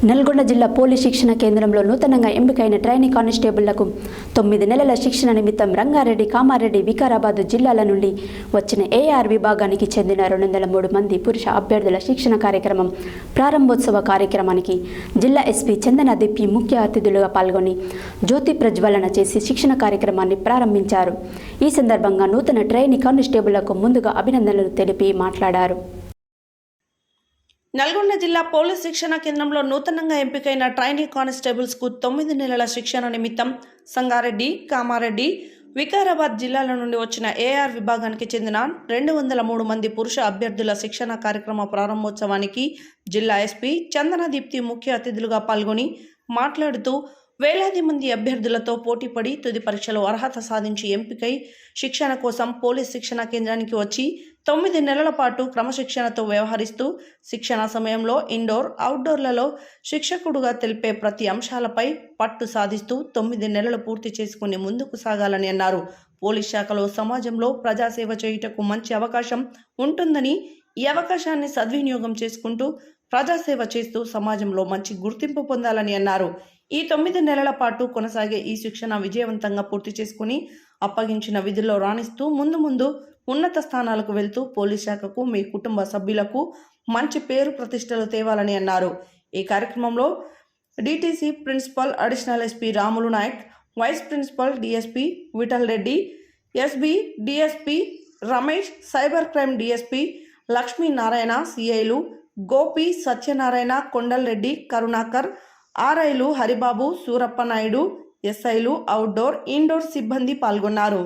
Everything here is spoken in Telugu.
నల్గొండ జిల్లా పోలీస్ శిక్షణ కేంద్రంలో నూతనంగా ఎంపికైన ట్రైనీ కానిస్టేబుళ్లకు 9 నెలల శిక్షణ నిమిత్తం రంగారెడ్డి, కామారెడ్డి, వికారాబాద్ జిల్లాల నుండి వచ్చిన ఏఆర్ విభాగానికి చెందిన 203 మంది పురుష అభ్యర్థుల శిక్షణ కార్యక్రమం ప్రారంభోత్సవ కార్యక్రమానికి జిల్లా ఎస్పీ చందన దీప్తి ముఖ్య అతిథులుగా పాల్గొని జ్యోతి ప్రజ్వలన చేసి శిక్షణ కార్యక్రమాన్ని ప్రారంభించారు. ఈ సందర్భంగా నూతన ట్రైనీ కానిస్టేబుళ్లకు ముందుగా అభినందనలు తెలిపి మాట్లాడారు. నల్గొండ జిల్లా పోలీస్ శిక్షణ కేంద్రంలో నూతనంగా ఎంపికైన ట్రైనీ కానిస్టేబుల్స్కు 9 నెలల శిక్షణ నిమిత్తం సంగారెడ్డి, కామారెడ్డి, వికారాబాద్ జిల్లాల నుండి వచ్చిన ఏఆర్ విభాగానికి చెందిన 203 మంది పురుష అభ్యర్థుల శిక్షణ కార్యక్రమ ప్రారంభోత్సవానికి జిల్లా ఎస్పీ చందన దీప్తి ముఖ్య అతిథులుగా పాల్గొని మాట్లాడుతూ వేలాది మంది అభ్యర్థులతో పోటీపడి తుది పరీక్షలో అర్హత సాధించి ఎంపికై శిక్షణ కోసం పోలీస్ శిక్షణ కేంద్రానికి వచ్చి 9 నెలల పాటు క్రమశిక్షణతో వ్యవహరిస్తూ శిక్షణ సమయంలో ఇండోర్, అవుట్డోర్లలో శిక్షకుడుగా తెలిపే ప్రతి అంశాలపై పట్టు సాధిస్తూ 9 నెలలు పూర్తి చేసుకుని ముందుకు సాగాలని అన్నారు. పోలీస్ శాఖలో సమాజంలో ప్రజాసేవ చేయుటకు మంచి అవకాశం ఉంటుందని, ఈ అవకాశాన్ని సద్వినియోగం చేసుకుంటూ ప్రజాసేవ చేస్తూ సమాజంలో మంచి గుర్తింపు పొందాలని అన్నారు. ఈ 9 నెలల పాటు కొనసాగే ఈ శిక్షణ విజయవంతంగా పూర్తి చేసుకుని అప్పగించిన విధుల్లో రాణిస్తూ ముందు ఉన్నత స్థానాలకు వెళ్తూ పోలీస్ శాఖకు, మీ కుటుంబ సభ్యులకు మంచి పేరు ప్రతిష్టలు తేవాలని అన్నారు. ఈ కార్యక్రమంలో DTC principal additional SP Ramulu Nayak, vice principal DSP Vithal Reddy, SB DSP Ramesh, cyber crime DSP Lakshminarayana, సిఐలు గోపి, సత్యనారాయణ, కొండల్ రెడ్డి, కరుణాకర్, ఆర్ఐలు హరిబాబు, సూరప్ప నాయుడు, ఎస్ఐలు, అవుట్డోర్, ఇండోర్ సిబ్బంది పాల్గొన్నారు.